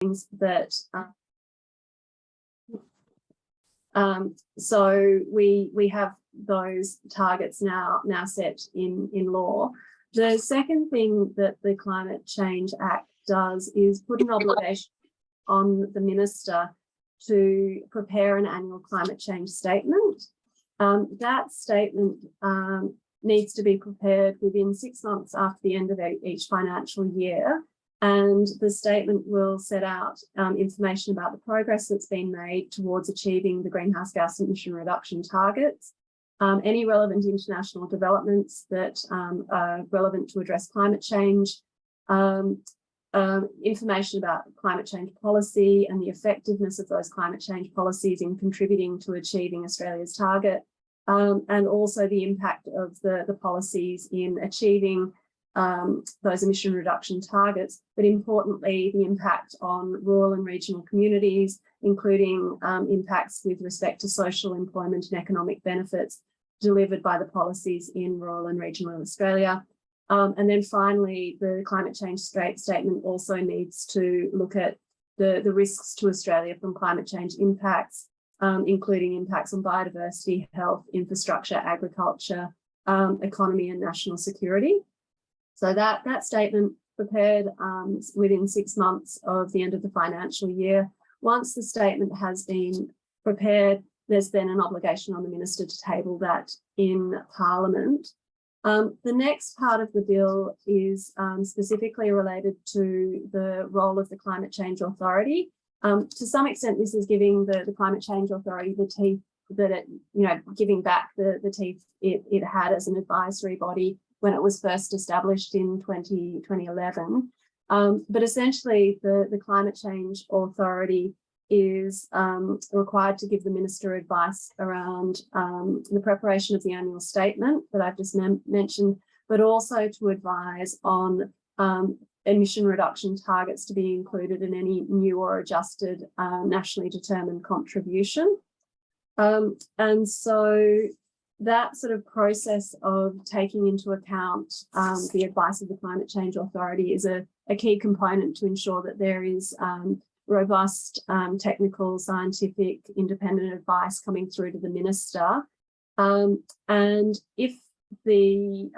means that so we have those targets now set in law. The second thing that the Climate Change Act does is put an obligation on the minister to prepare an annual climate change statement. That statement needs to be prepared within 6 months after the end of each financial year. And the statement will set out information about the progress that's been made towards achieving the greenhouse gas emission reduction targets, any relevant international developments that are relevant to address climate change, information about climate change policy and the effectiveness of those climate change policies in contributing to achieving Australia's target, and also the impact of the policies in achieving those emission reduction targets, but importantly, the impact on rural and regional communities, including impacts with respect to social, employment and economic benefits delivered by the policies in rural and regional Australia. And then finally, the climate change statement also needs to look at the risks to Australia from climate change impacts, including impacts on biodiversity, health, infrastructure, agriculture, economy and national security. So that statement prepared within 6 months of the end of the financial year. Once the statement has been prepared, there's then an obligation on the minister to table that in Parliament. The next part of the bill is specifically related to the role of the Climate Change Authority. To some extent, this is giving the Climate Change Authority the teeth that it, giving back the teeth it had as an advisory body when it was first established in 2011. But essentially, the Climate Change Authority is required to give the minister advice around the preparation of the annual statement that I've just mentioned, but also to advise on emission reduction targets to be included in any new or adjusted nationally determined contribution. And so that sort of process of taking into account the advice of the Climate Change Authority is a key component to ensure that there is robust technical, scientific, independent advice coming through to the minister. And if the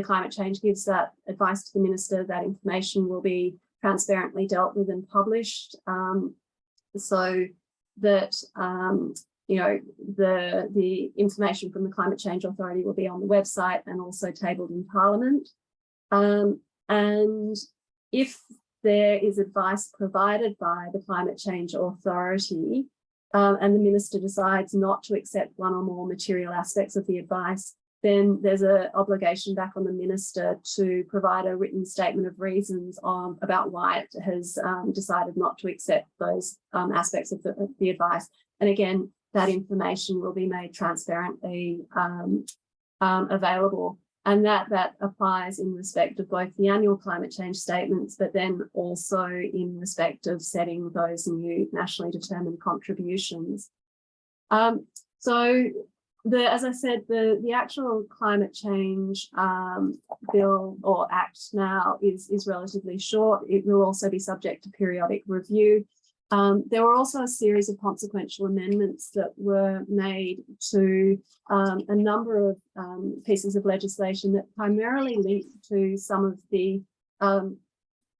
climate change gives that advice to the minister, that information will be transparently dealt with and published, so that the information from the Climate Change Authority will be on the website and also tabled in Parliament. And if there is advice provided by the Climate Change Authority and the minister decides not to accept one or more material aspects of the advice, then there's an obligation back on the minister to provide a written statement of reasons about why it has decided not to accept those aspects of the advice. And again, that information will be made transparently available. And that applies in respect of both the annual climate change statements, but then also in respect of setting those new nationally determined contributions. So as I said, the actual climate change bill or act now is relatively short. It will also be subject to periodic review. There were also a series of consequential amendments that were made to a number of pieces of legislation that primarily linked to some of the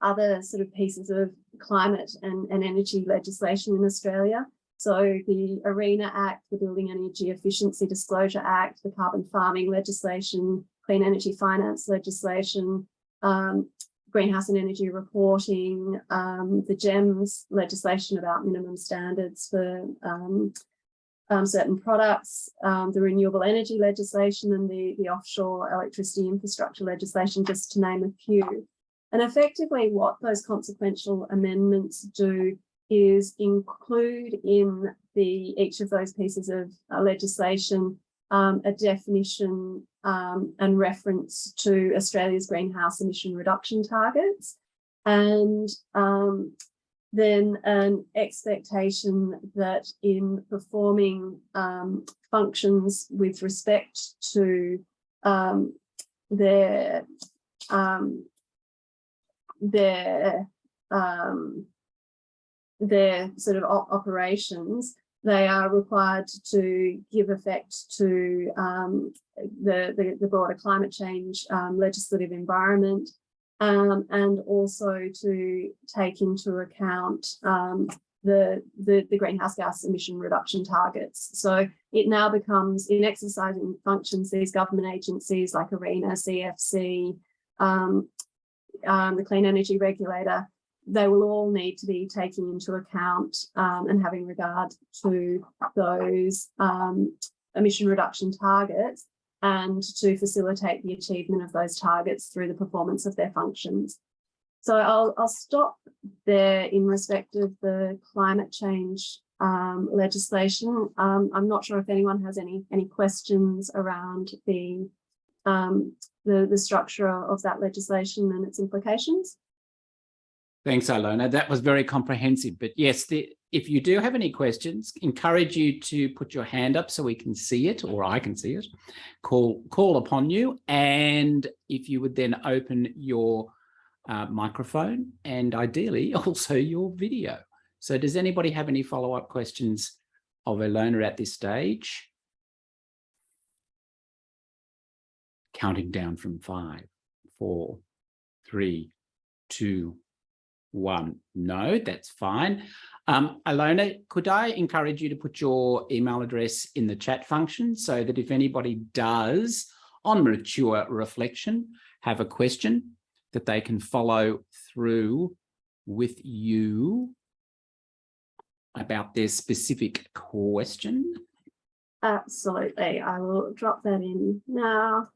other sort of pieces of climate and energy legislation in Australia. So the ARENA Act, the Building Energy Efficiency Disclosure Act, the carbon farming legislation, clean energy finance legislation, greenhouse and energy reporting, the GEMS legislation about minimum standards for certain products, the renewable energy legislation and the offshore electricity infrastructure legislation, just to name a few. And effectively what those consequential amendments do is include in each of those pieces of legislation a definition and reference to Australia's greenhouse emission reduction targets, and then an expectation that in performing functions with respect to their their sort of operations, they are required to give effect to the broader climate change legislative environment, and also to take into account the greenhouse gas emission reduction targets. So it now becomes, in exercising functions, these government agencies like ARENA, CFC, the Clean Energy Regulator, they will all need to be taking into account and having regard to those emission reduction targets, and to facilitate the achievement of those targets through the performance of their functions. So I'll stop there in respect of the climate change legislation. I'm not sure if anyone has any questions around the structure of that legislation and its implications. Thanks, Ilona. That was very comprehensive. But yes, if you do have any questions, encourage you to put your hand up so we can see it, or I can see it, call upon you. And if you would then open your microphone and ideally also your video. So does anybody have any follow-up questions of Ilona at this stage? Counting down from 5, 4, 3, 2, 1. No, that's fine. Ilona, could I encourage you to put your email address in the chat function so that if anybody does, on mature reflection, have a question, that they can follow through with you about their specific question? Absolutely. I will drop that in now.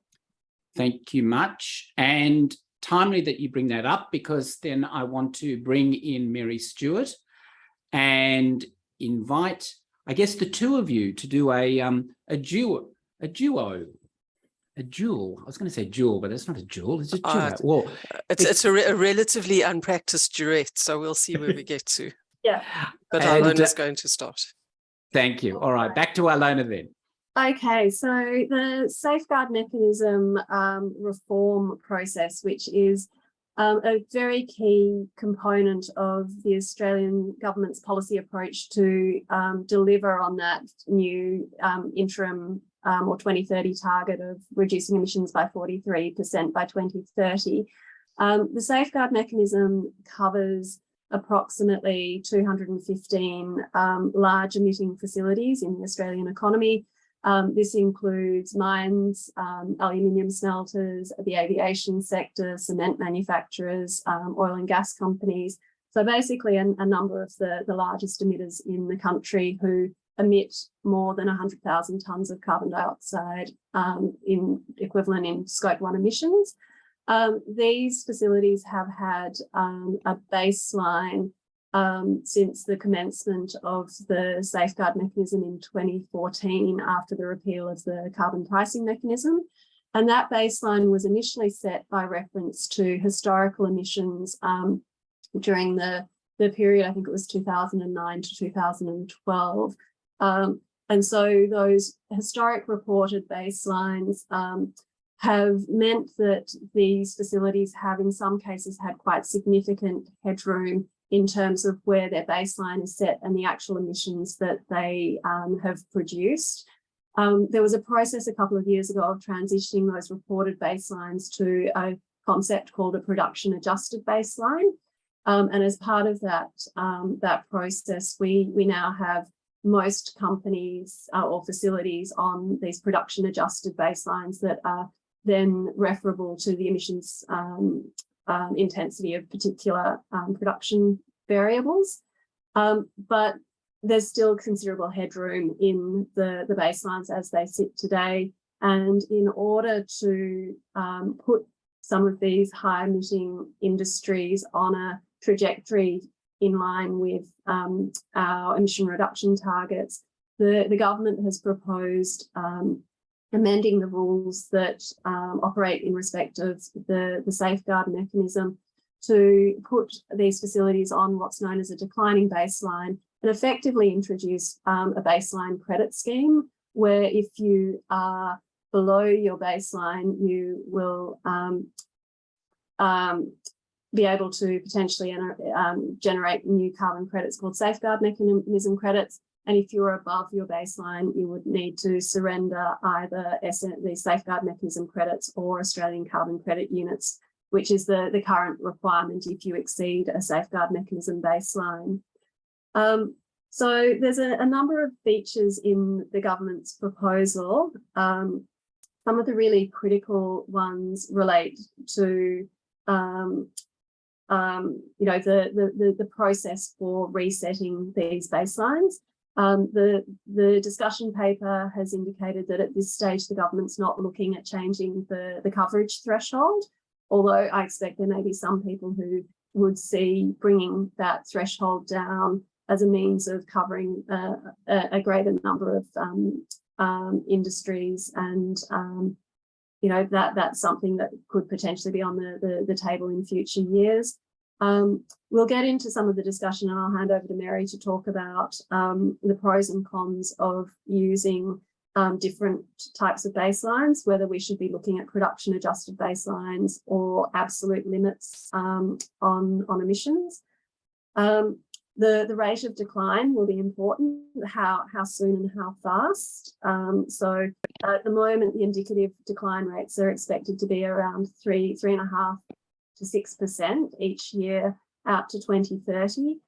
Thank you much. And timely that you bring that up, because then I want to bring in Mary Stewart and invite, I guess, the two of you to do a duo. I was going to say duel, but it's not a duel. It's a duo. Well, it's a relatively unpracticed duet, so we'll see where we get to. Yeah. But Ilona's going to start. Thank you. All right, back to Ilona then. Okay, so the safeguard mechanism reform process, which is a very key component of the Australian government's policy approach to deliver on that new interim or 2030 target of reducing emissions by 43% by 2030. The safeguard mechanism covers approximately 215 large emitting facilities in the Australian economy. This includes mines, aluminium smelters, the aviation sector, cement manufacturers, oil and gas companies. So basically a number of the largest emitters in the country who emit more than 100,000 tonnes of carbon dioxide in equivalent in Scope 1 emissions. These facilities have had a baseline since the commencement of the safeguard mechanism in 2014 after the repeal of the carbon pricing mechanism. And that baseline was initially set by reference to historical emissions during the period, I think it was 2009 to 2012. And so those historic reported baselines have meant that these facilities have in some cases had quite significant headroom in terms of where their baseline is set and the actual emissions that they have produced. There was a process a couple of years ago of transitioning those reported baselines to a concept called a production adjusted baseline. And as part of that, that process, we now have most companies or facilities on these production adjusted baselines that are then referable to the emissions intensity of particular production variables. But there's still considerable headroom in the baselines as they sit today. And in order to put some of these high emitting industries on a trajectory in line with our emission reduction targets, the government has proposed amending the rules that operate in respect of the safeguard mechanism to put these facilities on what's known as a declining baseline and effectively introduce a baseline credit scheme where if you are below your baseline, you will be able to potentially generate new carbon credits called safeguard mechanism credits. And if you're above your baseline, you would need to surrender either the safeguard mechanism credits or Australian carbon credit units, which is the current requirement if you exceed a safeguard mechanism baseline. So there's a number of features in the government's proposal. Some of the really critical ones relate to the process for resetting these baselines. The discussion paper has indicated that at this stage, the government's not looking at changing the coverage threshold, although I expect there may be some people who would see bringing that threshold down as a means of covering a greater number of industries, and that's something that could potentially be on the table in future years. We'll get into some of the discussion, and I'll hand over to Mary to talk about the pros and cons of using different types of baselines, whether we should be looking at production adjusted baselines or absolute limits on emissions. The rate of decline will be important, how soon and how fast. So at the moment, the indicative decline rates are expected to be around 3.5% to 6% each year out to 2030.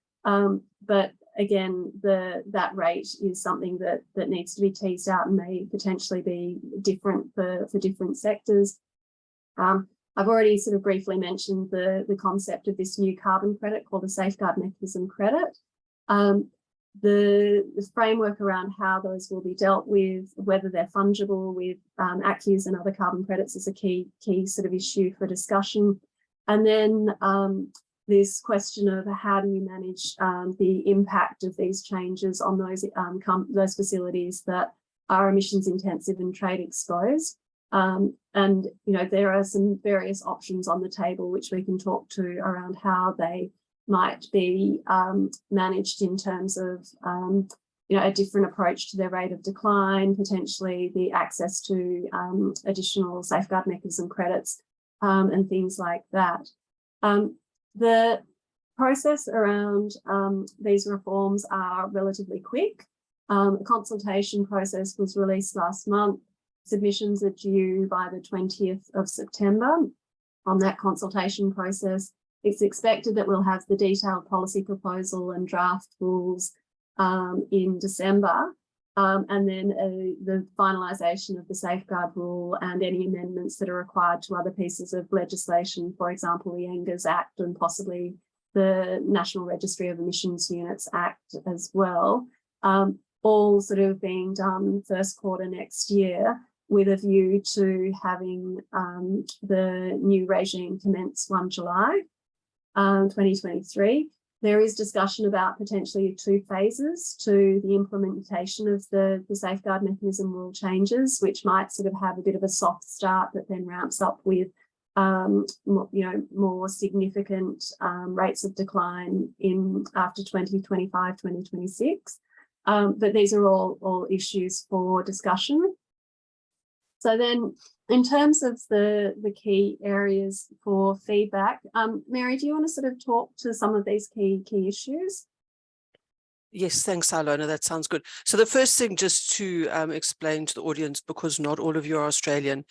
But again, that rate is something that needs to be teased out and may potentially be different for different sectors. I've already sort of briefly mentioned the concept of this new carbon credit called the safeguard mechanism credit. The framework around how those will be dealt with, whether they're fungible with ACCUs and other carbon credits, is a key sort of issue for discussion. And then this question of how do you manage the impact of these changes on those facilities that are emissions intensive and trade exposed. And there are some various options on the table which we can talk to around how they might be managed in terms of a different approach to their rate of decline, potentially the access to additional safeguard mechanism credits and things like that. The process around these reforms are relatively quick. The consultation process was released last month. Submissions are due by the 20th of September on that consultation process. It's expected that we'll have the detailed policy proposal and draft rules in December, and then the finalisation of the safeguard rule and any amendments that are required to other pieces of legislation, for example, the ACCUs Act and possibly the National Registry of Emissions Units Act as well, all sort of being done first quarter next year, with a view to having the new regime commence 1 July 2023. There is discussion about potentially 2 phases to the implementation of the safeguard mechanism rule changes, which might sort of have a bit of a soft start that then ramps up with more significant rates of decline after 2025, 2026. But these are all issues for discussion. So then, in terms of the key areas for feedback, Mary, do you want to sort of talk to some of these key issues? Yes, thanks, Ilona. That sounds good. So the first thing, just to explain to the audience, because not all of you are Australian,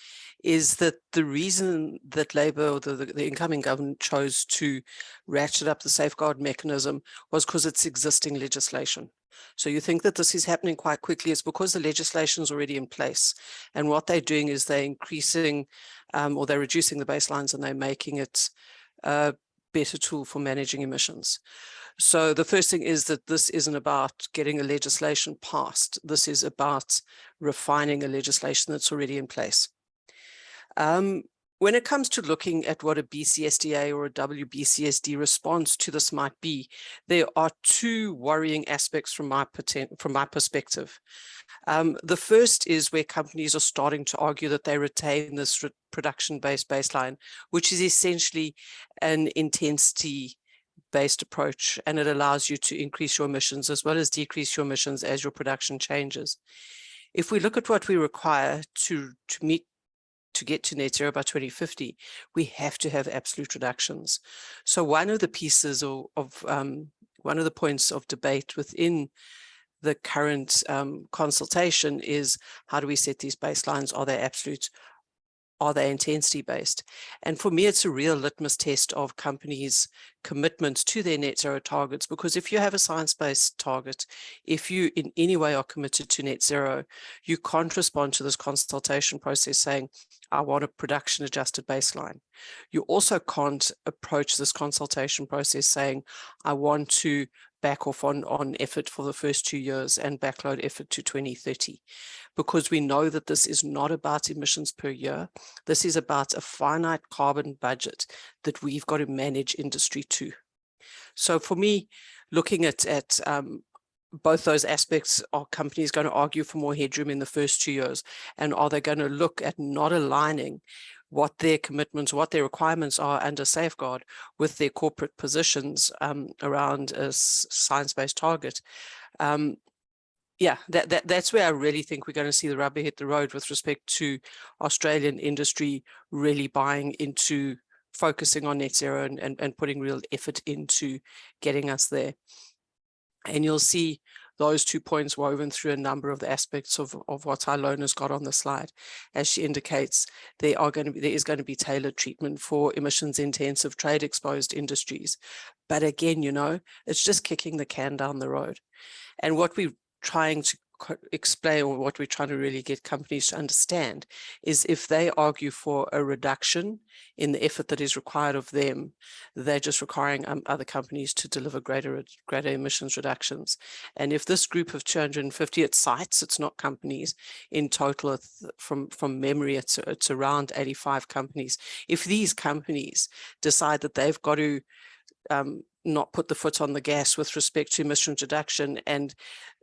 is that the reason that Labor or the incoming government chose to ratchet up the safeguard mechanism was because it's existing legislation. So you think that this is happening quite quickly, it's because the legislation is already in place. And what they're doing is they're increasing or they're reducing the baselines, and they're making it a better tool for managing emissions. So the first thing is that this isn't about getting a legislation passed. This is about refining a legislation that's already in place. When it comes to looking at what a BCSDA or a WBCSD response to this might be, there are 2 worrying aspects from my perspective. The first is where companies are starting to argue that they retain this production-based baseline, which is essentially an intensity-based approach, and it allows you to increase your emissions as well as decrease your emissions as your production changes. If we look at what we require to to get to net zero by 2050, we have to have absolute reductions. So one of the pieces one of the points of debate within the current consultation is, how do we set these baselines? Are they absolute? Are they intensity based? And for me, it's a real litmus test of companies' commitment to their net zero targets, because if you have a science-based target, if you in any way are committed to net zero, you can't respond to this consultation process saying, I want a production adjusted baseline. You also can't approach this consultation process saying, I want to back off on effort for the first 2 years and backload effort to 2030, because we know that this is not about emissions per year. This is about a finite carbon budget that we've got to manage industry to. So for me, looking at both those aspects, are companies going to argue for more headroom in the first 2 years? And are they going to look at not aligning what their commitments, what their requirements are under safeguard with their corporate positions around a science-based target? Yeah, that's where I really think we're going to see the rubber hit the road with respect to Australian industry really buying into focusing on net zero and putting real effort into getting us there. And you'll see those 2 points woven through a number of the aspects of what Ilona's got on the slide. As she indicates, there is going to be tailored treatment for emissions intensive trade exposed industries. But again, it's just kicking the can down the road. And what we're trying to explain, or what we're trying to really get companies to understand, is if they argue for a reduction in the effort that is required of them, they're just requiring other companies to deliver greater emissions reductions. And if this group of 250, it's sites, it's not companies, in total, from memory, it's around 85 companies. If these companies decide that they've got to not put the foot on the gas with respect to emissions reduction and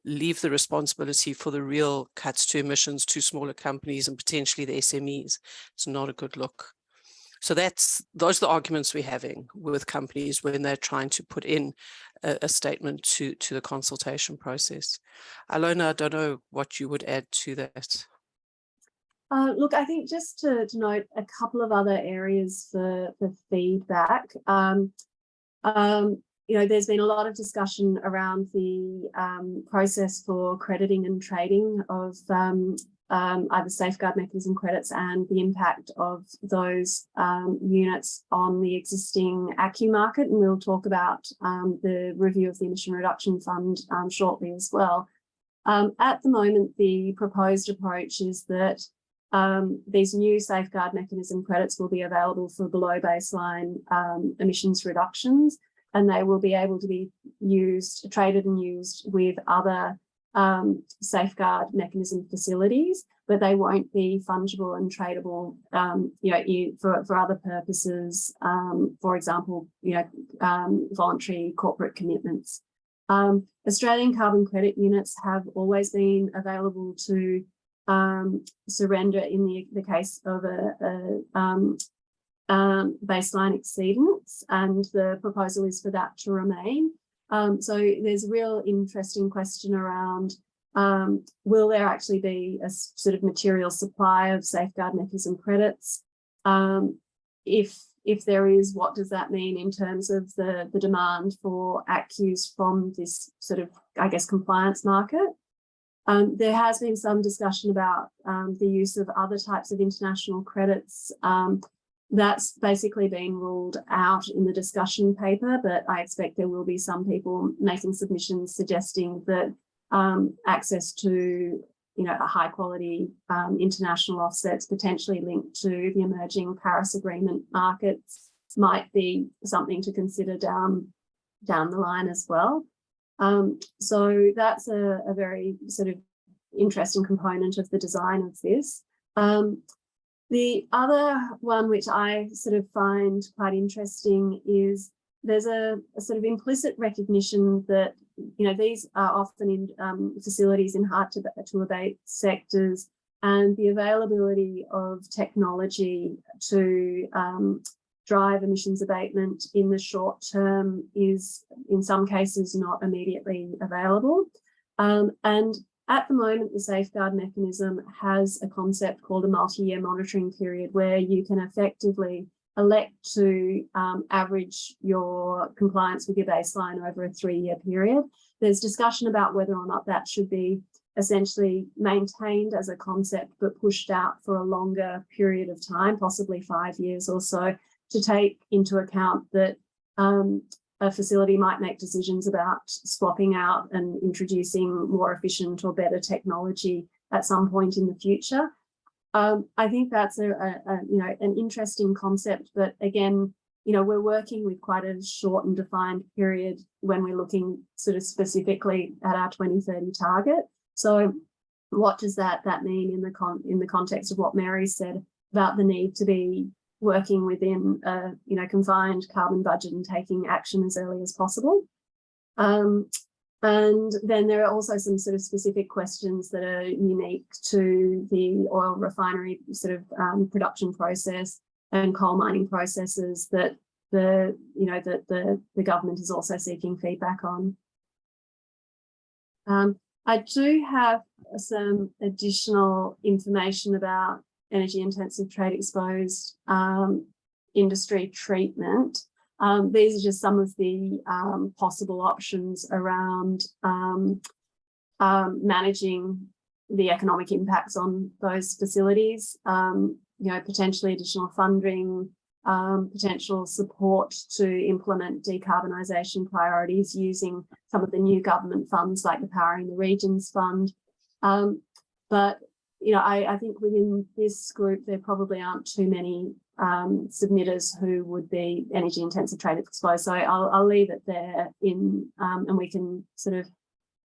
leave the responsibility for the real cuts to emissions to smaller companies and potentially the SMEs, it's not a good look. So those are the arguments we're having with companies when they're trying to put in a statement to the consultation process. Alona, I don't know what you would add to that. Look, I think just to note a couple of other areas for feedback. There's been a lot of discussion around the process for crediting and trading of either safeguard mechanism credits and the impact of those units on the existing ACCU market. And we'll talk about the review of the Emission Reduction Fund shortly as well. At the moment, the proposed approach is that these new safeguard mechanism credits will be available for below baseline emissions reductions, and they will be able to be traded and used with other safeguard mechanism facilities, but they won't be fungible and tradable, for other purposes. For example, voluntary corporate commitments. Australian carbon credit units have always been available to surrender in the case of a baseline exceedance, and the proposal is for that to remain. So there's a real interesting question around, will there actually be a sort of material supply of safeguard mechanism credits? If there is, what does that mean in terms of the demand for ACCUs from this sort of, I guess, compliance market? There has been some discussion about the use of other types of international credits. That's basically been ruled out in the discussion paper, but I expect there will be some people making submissions suggesting that access to a high quality international offsets potentially linked to the emerging Paris Agreement markets might be something to consider down the line as well. So that's a very sort of interesting component of the design of this. The other one, which I sort of find quite interesting, is there's a sort of implicit recognition that these are often in facilities in hard to abate sectors, and the availability of technology to drive emissions abatement in the short term is in some cases not immediately available. And at the moment, the safeguard mechanism has a concept called a multi-year monitoring period, where you can effectively elect to average your compliance with your baseline over a 3-year period. There's discussion about whether or not that should be essentially maintained as a concept, but pushed out for a longer period of time, possibly 5 years or so, to take into account that a facility might make decisions about swapping out and introducing more efficient or better technology at some point in the future. I think that's an interesting concept, but again, we're working with quite a short and defined period when we're looking sort of specifically at our 2030 target. So what does that mean in the context of what Mary said about the need to be working within a confined carbon budget and taking action as early as possible? And then there are also some sort of specific questions that are unique to the oil refinery sort of production process and coal mining processes that the government is also seeking feedback on. I do have some additional information about energy intensive trade exposed industry treatment. These are just some of the possible options around managing the economic impacts on those facilities, potentially additional funding, potential support to implement decarbonisation priorities using some of the new government funds like the Powering the Regions Fund. But I think within this group, there probably aren't too many submitters who would be energy intensive trade exposed. So I'll leave it there and we can sort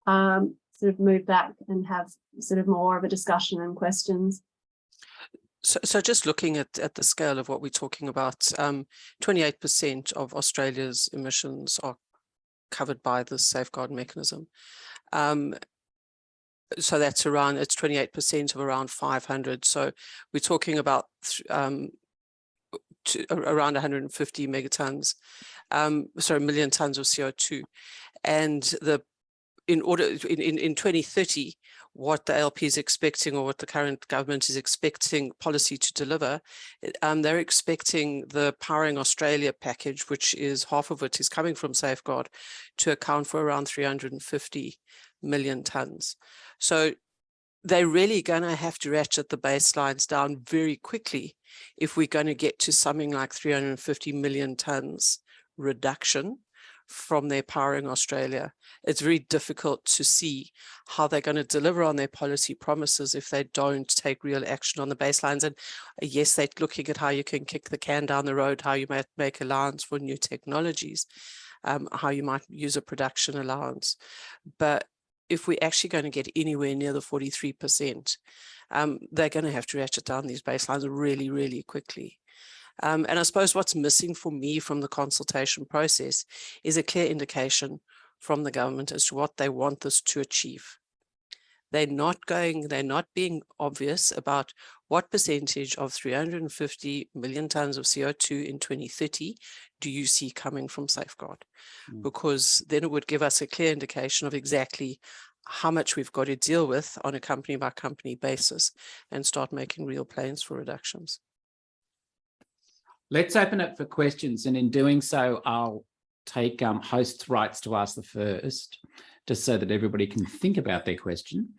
of move back and have sort of more of a discussion and questions. So just looking at the scale of what we're talking about, 28% of Australia's emissions are covered by the safeguard mechanism. So that's it's 28% of around 500. So we're talking about around 150 megatons, million tons of CO2. And in 2030, what the ALP is expecting, or what the current government is expecting policy to deliver, they're expecting the Powering Australia package, which is half of it is coming from Safeguard, to account for around 350 million tons. So they're really going to have to ratchet the baselines down very quickly if we're going to get to something like 350 million tons reduction from their Powering Australia. It's very difficult to see how they're going to deliver on their policy promises if they don't take real action on the baselines. And yes, they're looking at how you can kick the can down the road, how you might make allowance for new technologies, how you might use a production allowance. But if we're actually going to get anywhere near the 43%, they're going to have to ratchet down these baselines really, really quickly. And I suppose what's missing for me from the consultation process is a clear indication from the government as to what they want this to achieve. They're not being obvious about what percentage of 350 million tons of CO2 in 2030 do you see coming from Safeguard? Because then it would give us a clear indication of exactly how much we've got to deal with on a company by company basis and start making real plans for reductions. Let's open it for questions, and in doing so, I'll take host's rights to ask the first, just so that everybody can think about their question.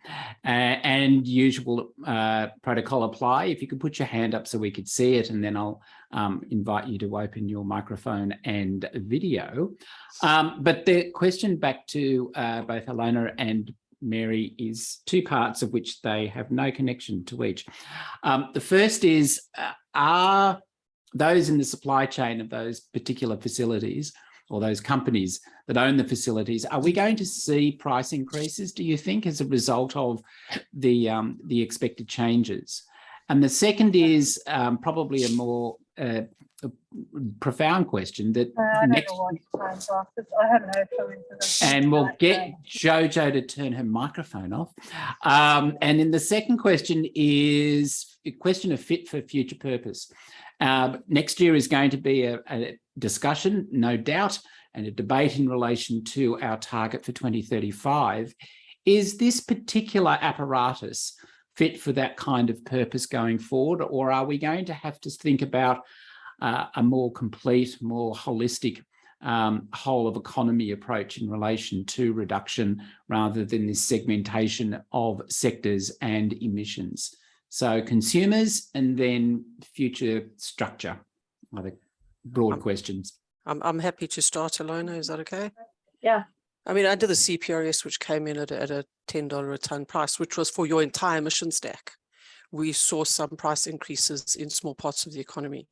And usual protocol apply. If you could put your hand up so we could see it, and then I'll invite you to open your microphone and video. But the question back to both Alona and Mary is two parts of which they have no connection to each. The first is, are those in the supply chain of those particular facilities, or those companies that own the facilities, are we going to see price increases, do you think, as a result of the expected changes? And the second is probably a more profound question that and we'll get Jojo to turn her microphone off. And then the second question is a question of fit for future purpose. Next year is going to be a discussion, no doubt, and a debate in relation to our target for 2035. is this particular apparatus fit for that kind of purpose going forward, or are we going to have to think about a more complete, more holistic whole of economy approach in relation to reduction rather than this segmentation of sectors and emissions? So consumers and then future structure are the broad questions. I'm happy to start, Alona. Is that okay? Yeah. I mean, under the CPRS, which came in at a $10 a tonne price, which was for your entire emission stack, we saw some price increases in small parts of the economy.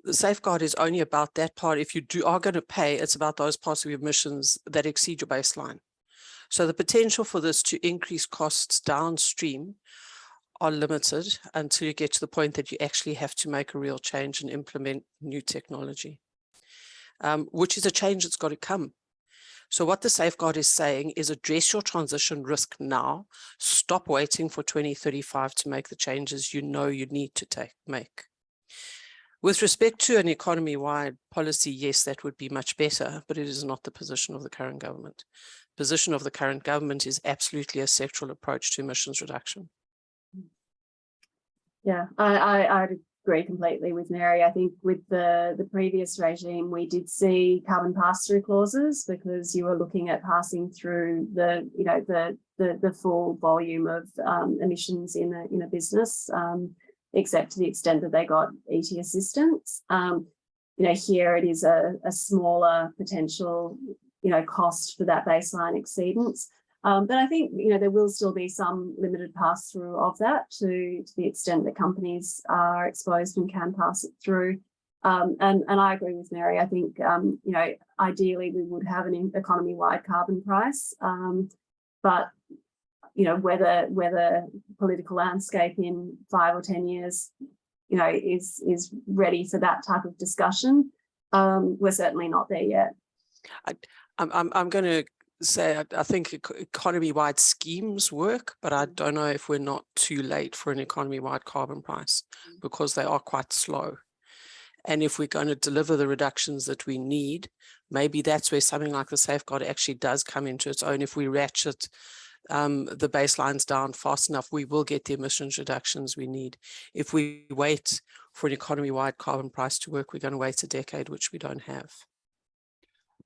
The safeguard is only about that part. If you are going to pay, it's about those parts of your emissions that exceed your baseline. So the potential for this to increase costs downstream are limited until you get to the point that you actually have to make a real change and implement new technology, which is a change that's got to come. So what the safeguard is saying is address your transition risk now. Stop waiting for 2035 to make the changes you know you need to make. With respect to an economy-wide policy, yes, that would be much better, but it is not the position of the current government. The position of the current government is absolutely a sectoral approach to emissions reduction. Yeah, I'd agree completely with Mary. I think with the previous regime, we did see carbon pass-through clauses because you were looking at passing through the full volume of emissions in a business, except to the extent that they got ET assistance. Here it is a smaller potential cost for that baseline exceedance. But I think, there will still be some limited pass through of that to the extent that companies are exposed and can pass it through. And I agree with Mary. I think, ideally we would have an economy-wide carbon price. But, whether political landscape in 5 or 10 years, is ready for that type of discussion, we're certainly not there yet. I'm going to say I think economy-wide schemes work, but I don't know if we're not too late for an economy-wide carbon price because they are quite slow. And if we're going to deliver the reductions that we need, maybe that's where something like the safeguard actually does come into its own. If we ratchet the baselines down fast enough, we will get the emissions reductions we need. If we wait for an economy-wide carbon price to work, we're going to wait a decade, which we don't have.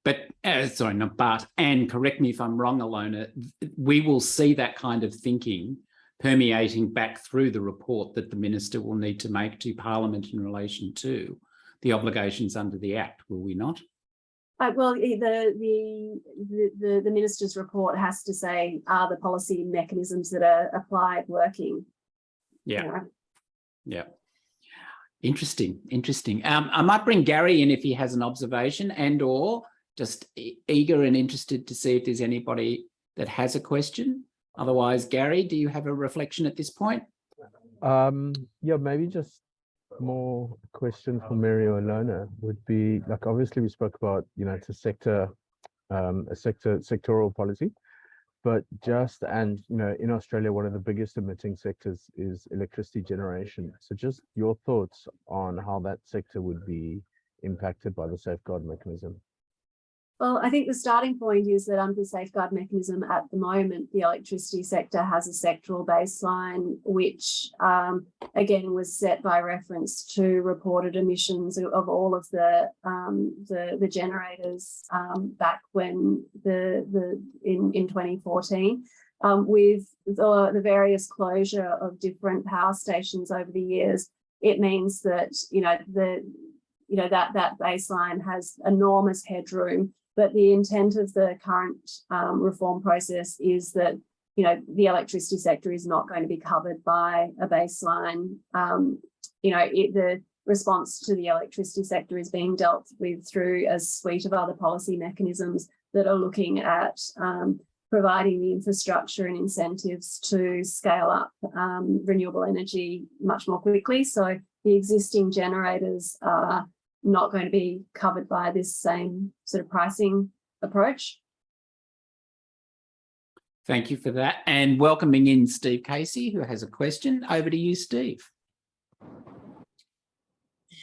But, sorry, not but, and correct me if I'm wrong, Alona, we will see that kind of thinking permeating back through the report that the Minister will need to make to Parliament in relation to the obligations under the Act, will we not? Well, the Minister's report has to say, are the policy mechanisms that are applied working? Yeah. Yeah. Interesting. I might bring Gary in if he has an observation and or just eager and interested to see if there's anybody that has a question. Otherwise, Gary, do you have a reflection at this point? Yeah, maybe just more question for Mary or Alona would be, like, obviously we spoke about, it's a sectoral policy, but in Australia, one of the biggest emitting sectors is electricity generation. So just your thoughts on how that sector would be impacted by the safeguard mechanism. Well, I think the starting point is that under the safeguard mechanism at the moment, the electricity sector has a sectoral baseline, which again was set by reference to reported emissions of all of the generators back when in 2014. With the various closure of different power stations over the years, it means that that baseline has enormous headroom. But the intent of the current reform process is that, the electricity sector is not going to be covered by a baseline. The response to the electricity sector is being dealt with through a suite of other policy mechanisms that are looking at providing the infrastructure and incentives to scale up renewable energy much more quickly. So the existing generators are not going to be covered by this same sort of pricing approach. Thank you for that. And welcoming in Steve Casey, who has a question. Over to you, Steve.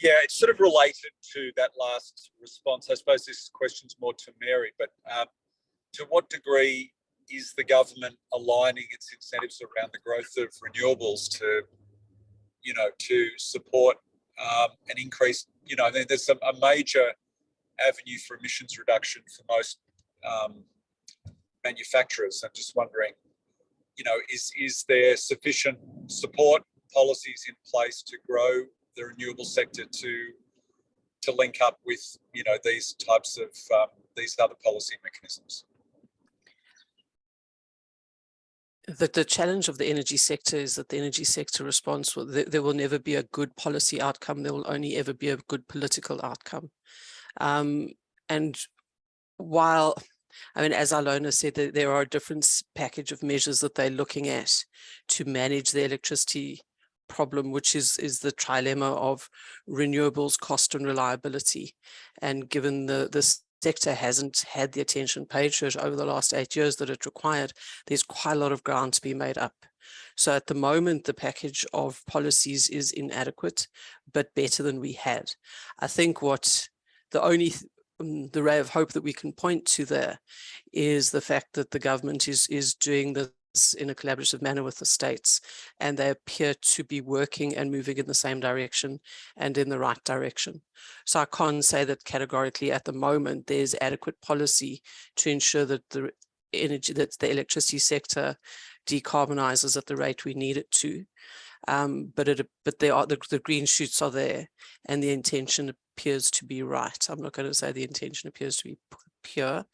Yeah, it's sort of related to that last response. I suppose this question's more to Mary, but to what degree is the government aligning its incentives around the growth of renewables to, to support an increase? There's a major avenue for emissions reduction for most manufacturers. I'm just wondering, is there sufficient support policies in place to grow the renewable sector to link up with, these types of these other policy mechanisms? The challenge of the energy sector is that the energy sector response, there will never be a good policy outcome. There will only ever be a good political outcome. And while, as Alona said, there are a different package of measures that they're looking at to manage the electricity problem, which is the trilemma of renewables, cost and reliability. And given the sector hasn't had the attention paid to it over the last 8 years that it required, there's quite a lot of ground to be made up. So at the moment, the package of policies is inadequate, but better than we had. I think the ray of hope that we can point to there is the fact that the government is doing this in a collaborative manner with the states, and they appear to be working and moving in the same direction and in the right direction. So I can't say that categorically at the moment there's adequate policy to ensure that the electricity sector decarbonizes at the rate we need it to. But the green shoots are there, and the intention appears to be right. I'm not going to say the intention appears to be pure,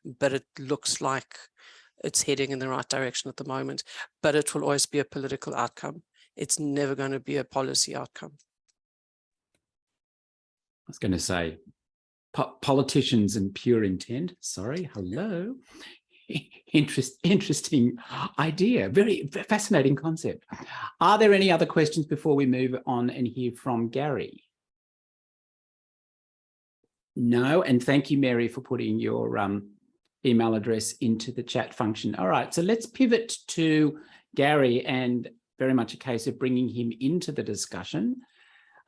but it looks like it's heading in the right direction at the moment. But it will always be a political outcome. It's never going to be a policy outcome. I was going to say politicians and pure intent. Sorry, hello. Interesting idea. Very fascinating concept. Are there any other questions before we move on and hear from Gary? No, and thank you, Mary, for putting your email address into the chat function. All right, so let's pivot to Gary, and very much a case of bringing him into the discussion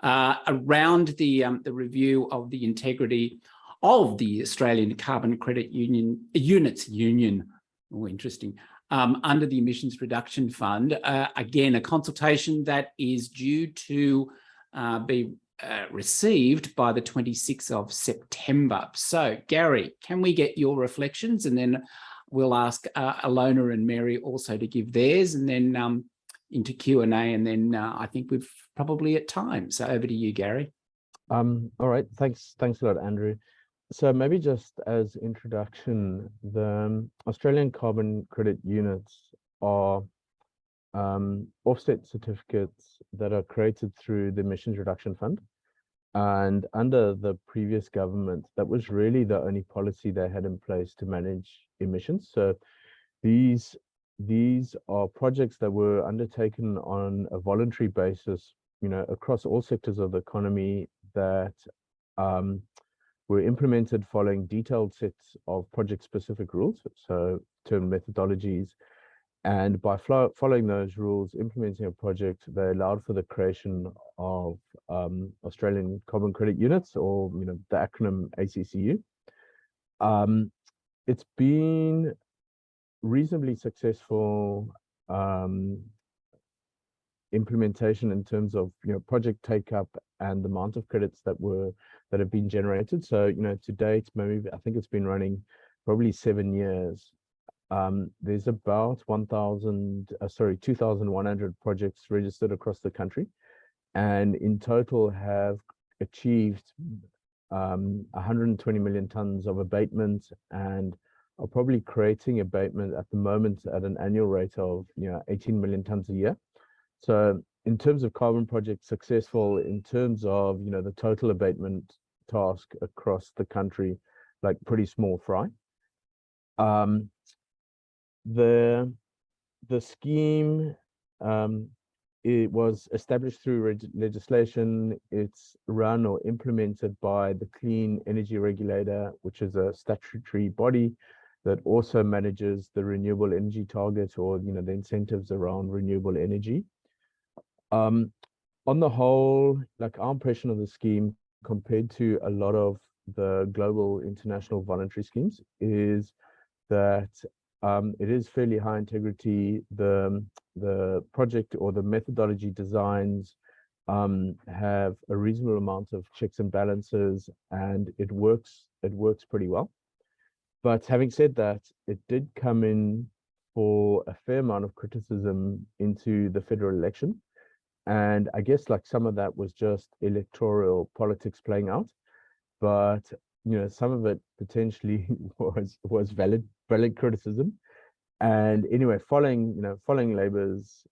around the review of the integrity of the Australian Carbon Credit Units Union. Oh, interesting. Under the Emissions Reduction Fund. Again, a consultation that is due to be received by the 26th of September. So, Gary, can we get your reflections? And then we'll ask Alona and Mary also to give theirs, and then into Q&A, and then I think we've probably at time. So over to you, Gary. All right, thanks a lot, Andrew. So maybe just as introduction, the Australian carbon credit units are offset certificates that are created through the Emissions Reduction Fund. And under the previous government, that was really the only policy they had in place to manage emissions. So these are projects that were undertaken on a voluntary basis, across all sectors of the economy, that were implemented following detailed sets of project-specific rules, so term methodologies. And by following those rules, implementing a project, they allowed for the creation of Australian Carbon Credit Units, or the acronym ACCU. It's been reasonably successful implementation in terms of project take up and the amount of credits that have been generated. So to date, maybe I think it's been running probably 7 years. There's about 2,100 projects registered across the country, and in total have achieved 120 million tons of abatement, and are probably creating abatement at the moment at an annual rate of 18 million tons a year. So in terms of carbon projects, successful in terms of the total abatement task across the country, like pretty small fry. The scheme, it was established through legislation. It's run or implemented by the Clean Energy Regulator, which is a statutory body that also manages the renewable energy target, or the incentives around renewable energy. On the whole, like, our impression of the scheme compared to a lot of the global international voluntary schemes is that it is fairly high integrity. The project or the methodology designs have a reasonable amount of checks and balances, and it works pretty well. But having said that, it did come in for a fair amount of criticism into the federal election. And I guess like some of that was just electoral politics playing out, but some of it potentially was valid criticism. And anyway, following Labour's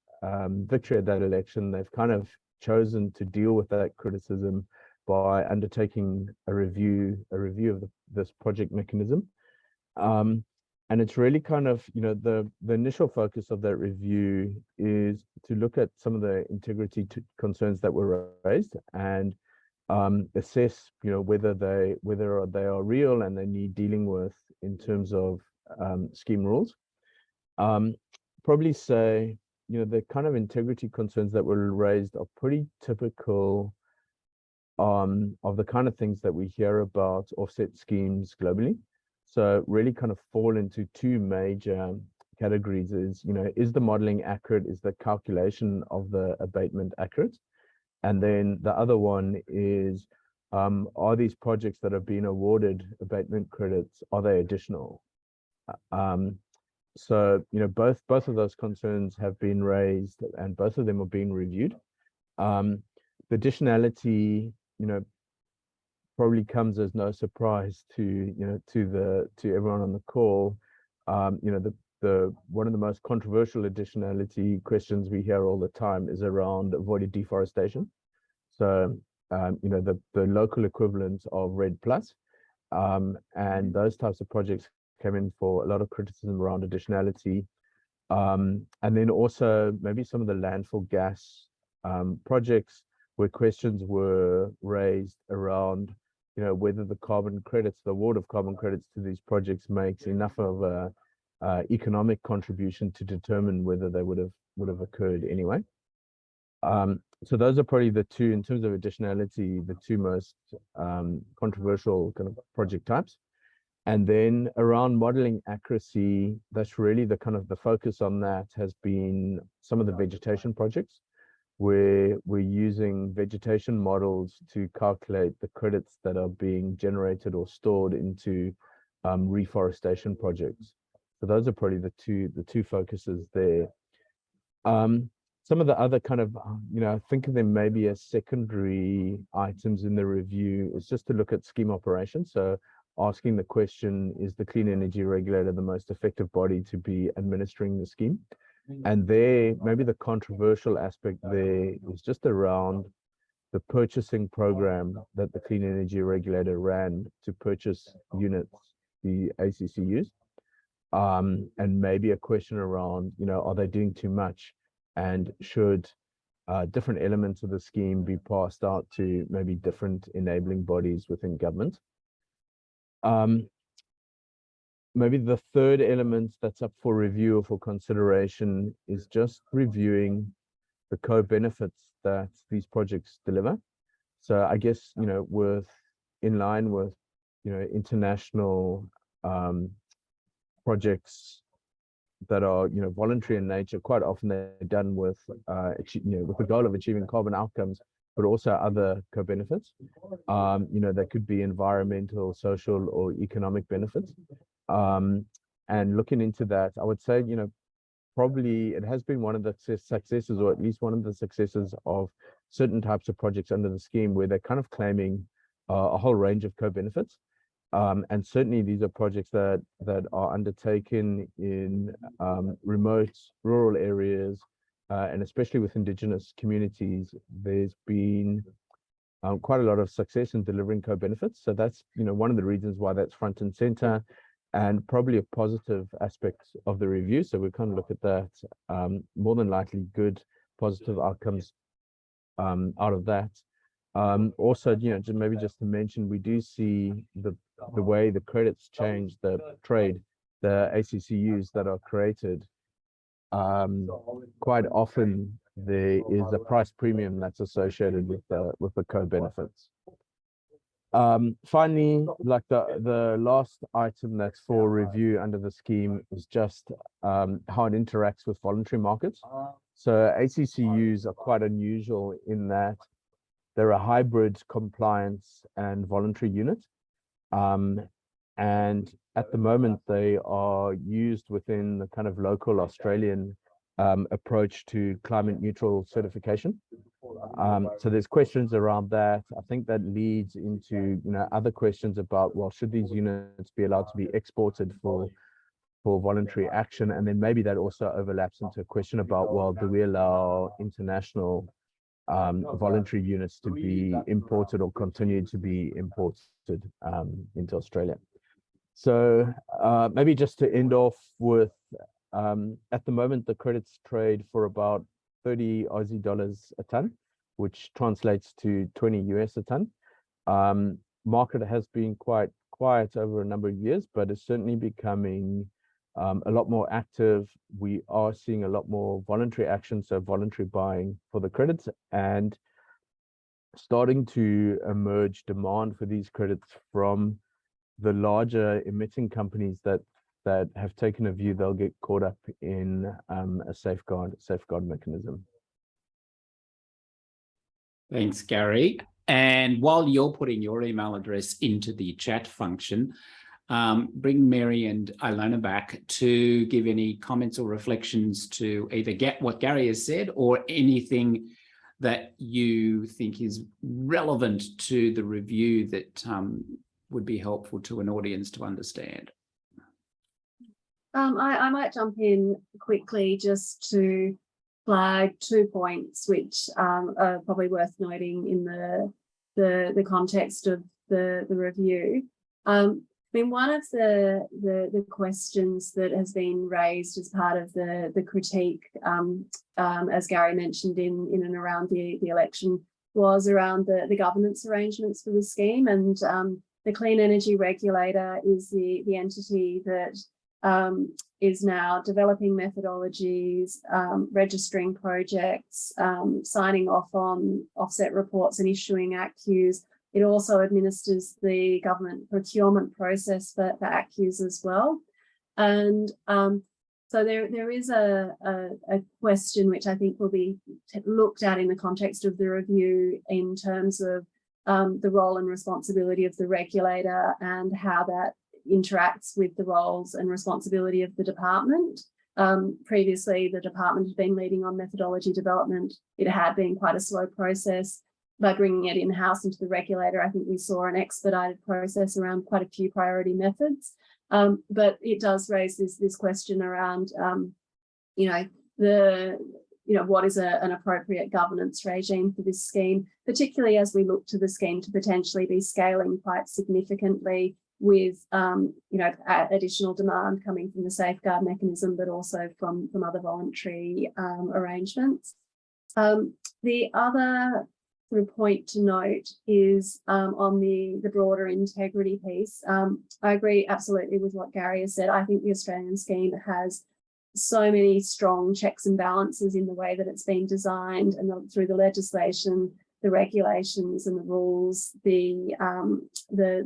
victory at that election, they've kind of chosen to deal with that criticism by undertaking a review of this project mechanism. And it's really kind of, the initial focus of that review is to look at some of the integrity concerns that were raised and assess, whether they are real and they need dealing with in terms of scheme rules. Probably say, the kind of integrity concerns that were raised are pretty typical of the kind of things that we hear about offset schemes globally. So really kind of fall into two major categories is, is the modeling accurate? Is the calculation of the abatement accurate? And then the other one is, are these projects that have been awarded abatement credits, are they additional? So, both of those concerns have been raised and both of them are being reviewed. The additionality, probably comes as no surprise to everyone on the call. The one of the most controversial additionality questions we hear all the time is around avoided deforestation. So the local equivalent of REDD+, and those types of projects came in for a lot of criticism around additionality, and then also maybe some of the landfill gas projects where questions were raised around whether the award of carbon credits to these projects makes enough of a economic contribution to determine whether they would have occurred anyway. So those are probably the two, in terms of additionality, the two most controversial kind of project types. And then around modeling accuracy, that's really the kind of the focus on that has been some of the vegetation projects, where we're using vegetation models to calculate the credits that are being generated or stored into reforestation projects. So those are probably the two focuses there. Some of the other kind of, think of them maybe as secondary items in the review is just to look at scheme operations. So asking the question, is the Clean Energy Regulator the most effective body to be administering the scheme? And there, maybe the controversial aspect there is just around the purchasing program that the Clean Energy Regulator ran to purchase units, the ACCUs, and maybe a question around, are they doing too much? And should different elements of the scheme be passed out to maybe different enabling bodies within government? Maybe the third element that's up for review or for consideration is just reviewing the co-benefits that these projects deliver. So I guess, in line with, international projects that are, voluntary in nature, quite often they're done with the goal of achieving carbon outcomes, but also other co-benefits. That could be environmental, social, or economic benefits. And looking into that, I would say, probably it has been one of the successes, or at least one of the successes of certain types of projects under the scheme where they're kind of claiming a whole range of co-benefits. And certainly these are projects that are undertaken in remote rural areas, and especially with Indigenous communities. There's been quite a lot of success in delivering co-benefits. So that's, one of the reasons why that's front and center, and probably a positive aspect of the review. So we kind of look at that, more than likely good positive outcomes out of that. Also, maybe just to mention, we do see the way the credits change the trade, the ACCUs that are created. Quite often there is a price premium that's associated with the co-benefits. Finally, like the last item that's for review under the scheme is just how it interacts with voluntary markets. So ACCUs are quite unusual in that they're a hybrid compliance and voluntary unit. And at the moment, they are used within the kind of local Australian approach to climate neutral certification. So there's questions around that. I think that leads into other questions about, well, should these units be allowed to be exported for voluntary action? And then maybe that also overlaps into a question about, well, do we allow international voluntary units to be imported or continue to be imported into Australia? So maybe just to end off with, at the moment, the credits trade for about 30 Aussie dollars a ton, which translates to 20 US a ton. Market has been quite quiet over a number of years, but it's certainly becoming a lot more active. We are seeing a lot more voluntary action, so voluntary buying for the credits, and starting to emerge demand for these credits from the larger emitting companies that have taken a view they'll get caught up in a safeguard mechanism. Thanks, Gary. And while you're putting your email address into the chat function, bring Mary and Ilona back to give any comments or reflections to either get what Gary has said or anything that you think is relevant to the review that would be helpful to an audience to understand. I might jump in quickly just to flag 2 points which are probably worth noting in the context of the review. I mean, one of the questions that has been raised as part of the critique, as Gary mentioned in and around the election, was around the governance arrangements for the scheme, and the Clean Energy Regulator is the entity that is now developing methodologies, registering projects, signing off on offset reports and issuing ACCUs. It also administers the government procurement process for ACCUs as well. And so there is a question which I think will be looked at in the context of the review in terms of the role and responsibility of the regulator and how that interacts with the roles and responsibility of the department. Previously, the department had been leading on methodology development. It had been quite a slow process. By bringing it in-house into the regulator, I think we saw an expedited process around quite a few priority methods. But it does raise this question around, what is an appropriate governance regime for this scheme, particularly as we look to the scheme to potentially be scaling quite significantly with additional demand coming from the safeguard mechanism, but also from other voluntary arrangements. The other sort of point to note is on the broader integrity piece. I agree absolutely with what Gary has said. I think the Australian scheme has so many strong checks and balances in the way that it's been designed, and through the legislation, the regulations and the rules, the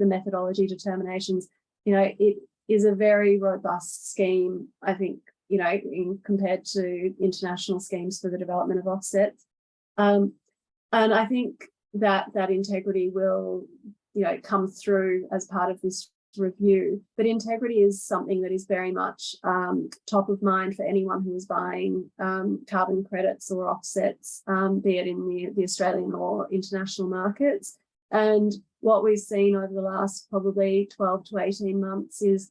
methodology determinations. It is a very robust scheme, I think, compared to international schemes for the development of offsets. And I think that integrity will, come through as part of this review. But integrity is something that is very much top of mind for anyone who is buying carbon credits or offsets, be it in the Australian or international markets. And what we've seen over the last probably 12 to 18 months is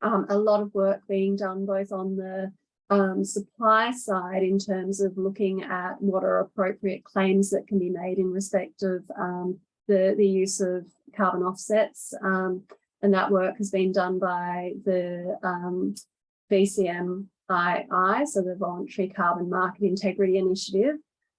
a lot of work being done both on the supply side in terms of looking at what are appropriate claims that can be made in respect of the use of carbon offsets. And that work has been done by the BCMII, so the Voluntary Carbon Market Integrity Initiative.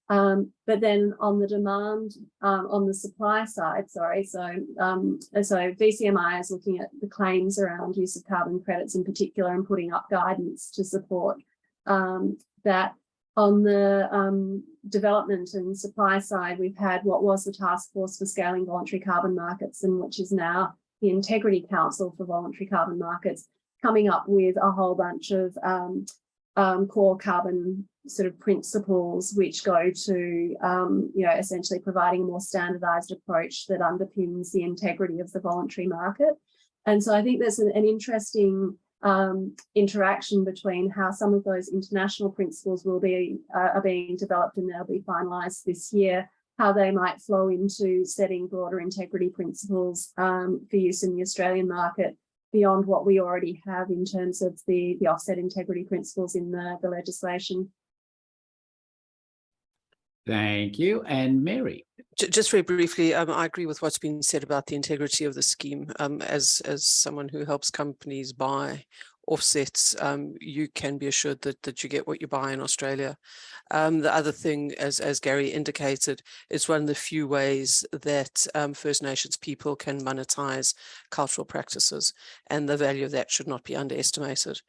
But then on the demand, on the supply side, so BCMI is looking at the claims around use of carbon credits in particular and putting up guidance to support that. On the development and supply side, we've had what was the Task Force for Scaling Voluntary Carbon Markets, and which is now the Integrity Council for Voluntary Carbon Markets, coming up with a whole bunch of core carbon sort of principles, which go to, essentially providing a more standardized approach that underpins the integrity of the voluntary market. And so I think there's an interesting interaction between how some of those international principles are being developed and they'll be finalised this year, how they might flow into setting broader integrity principles for use in the Australian market beyond what we already have in terms of the offset integrity principles in the legislation. Thank you. And Mary. Just very briefly, I agree with what's been said about the integrity of the scheme. As someone who helps companies buy offsets, you can be assured that you get what you buy in Australia. The other thing, as Gary indicated, is one of the few ways that First Nations people can monetize cultural practices, and the value of that should not be underestimated.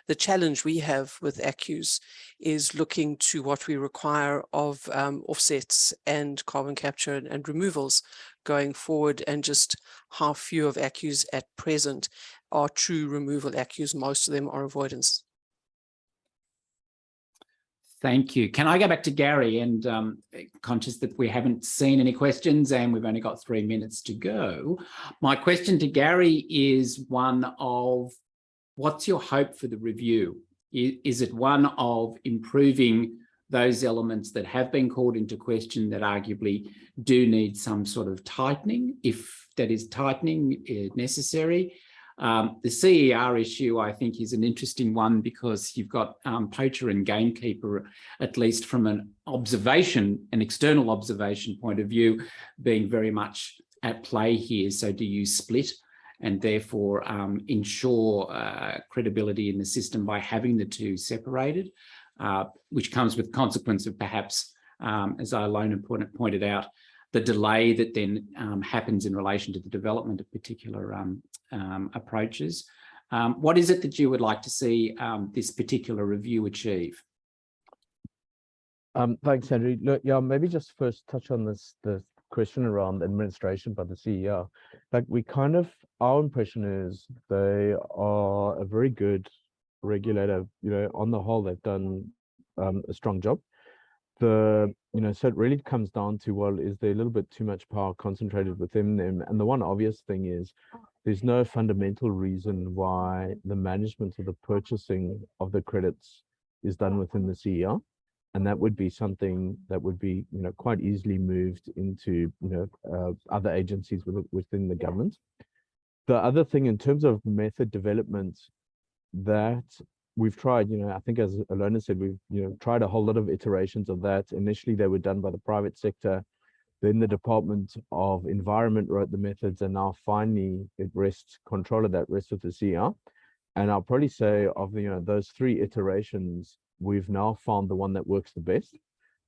The challenge we have with ACCUs is looking to what we require of offsets and carbon capture and removals going forward, and just how few of ACCUs at present are true removal ACCUs. Most of them are avoidance. Thank you. Can I go back to Gary, and conscious that we haven't seen any questions and we've only got 3 minutes to go. My question to Gary is one of, what's your hope for the review? Is it one of improving those elements that have been called into question that arguably do need some sort of tightening, if that is tightening necessary? The CER issue, I think, is an interesting one because you've got poacher and gamekeeper, at least from an external observation point of view, being very much at play here. So do you split and therefore ensure credibility in the system by having the two separated, which comes with consequence of perhaps, as Ilona pointed out, the delay that then happens in relation to the development of particular approaches. What is it that you would like to see this particular review achieve? Thanks, Henry. Look, yeah, maybe just first touch on the question around administration by the CER. Like, our impression is they are a very good regulator. On the whole, they've done a strong job. So it really comes down to, well, is there a little bit too much power concentrated within them? And the one obvious thing is there's no fundamental reason why the management of the purchasing of the credits is done within the CER. And that would be something that would be, quite easily moved into, other agencies within the government. The other thing in terms of method development that we've tried, I think as Ilona said, we've, tried a whole lot of iterations of that. Initially, they were done by the private sector. Then the Department of Environment wrote the methods, and now finally control of that rests with the CER. And I'll probably say of those 3 iterations, we've now found the one that works the best.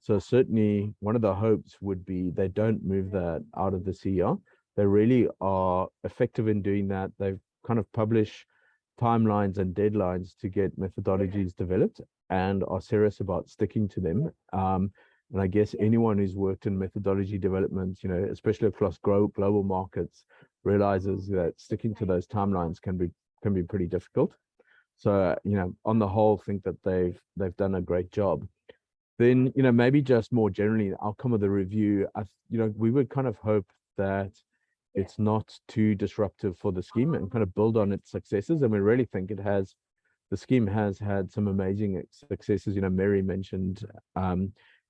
So certainly one of the hopes would be they don't move that out of the CER. They really are effective in doing that. They've kind of published timelines and deadlines to get methodologies developed and are serious about sticking to them. And I guess anyone who's worked in methodology development, especially across global markets, realizes that sticking to those timelines can be pretty difficult. So, on the whole, think that they've done a great job. Then, maybe just more generally, the outcome of the review, we would kind of hope that it's not too disruptive for the scheme and kind of build on its successes. And we really think the scheme has had some amazing successes. Mary mentioned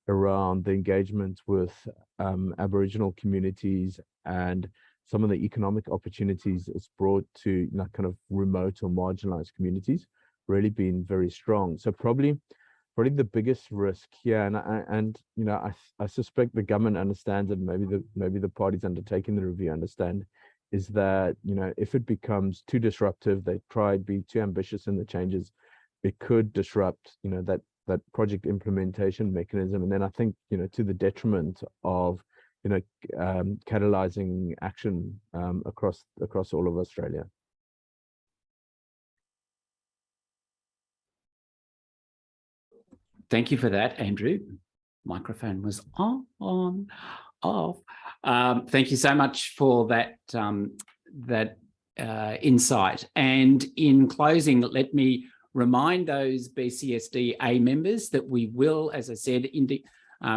around the engagement with Aboriginal communities and some of the economic opportunities it's brought to kind of remote or marginalized communities, really been very strong. So probably the biggest risk here, and I suspect the government understands it, maybe the parties undertaking the review understand, is that if it becomes too disruptive, they try to be too ambitious in the changes, it could disrupt that project implementation mechanism, and then I think to the detriment of catalyzing action across all of Australia. Thank you for that, Andrew. Microphone was off. Thank you so much for that insight. And in closing, let me remind those BCSD members that we will, as I said,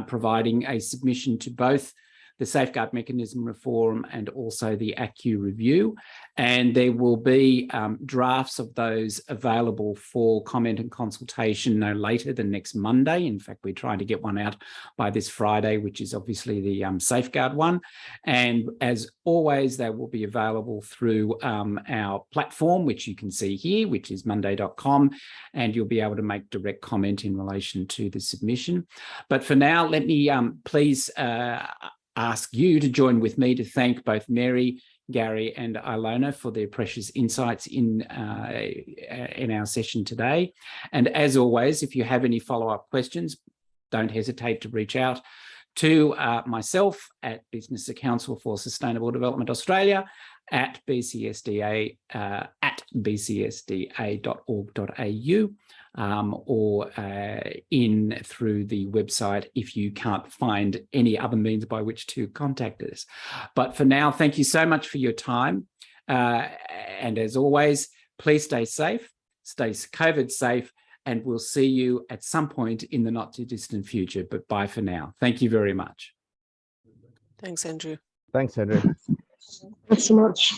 providing a submission to both the Safeguard Mechanism Reform and also the ACCU review. And there will be drafts of those available for comment and consultation no later than next Monday. In fact, we're trying to get one out by this Friday, which is obviously the Safeguard one. And as always, they will be available through our platform, which you can see here, which is monday.com, and you'll be able to make direct comment in relation to the submission. But for now, let me please ask you to join with me to thank both Mary, Gary and Ilona for their precious insights in our session today. And as always, if you have any follow-up questions, don't hesitate to reach out to myself at Business Council for Sustainable Development Australia at BCSDA at bcsda.org.au. Or in through the website if you can't find any other means by which to contact us. But for now, thank you so much for your time. And as always, please stay safe, stay COVID safe, and we'll see you at some point in the not too distant future. But bye for now. Thank you very much. Thanks, Andrew. Thanks, Andrew. Thanks so much.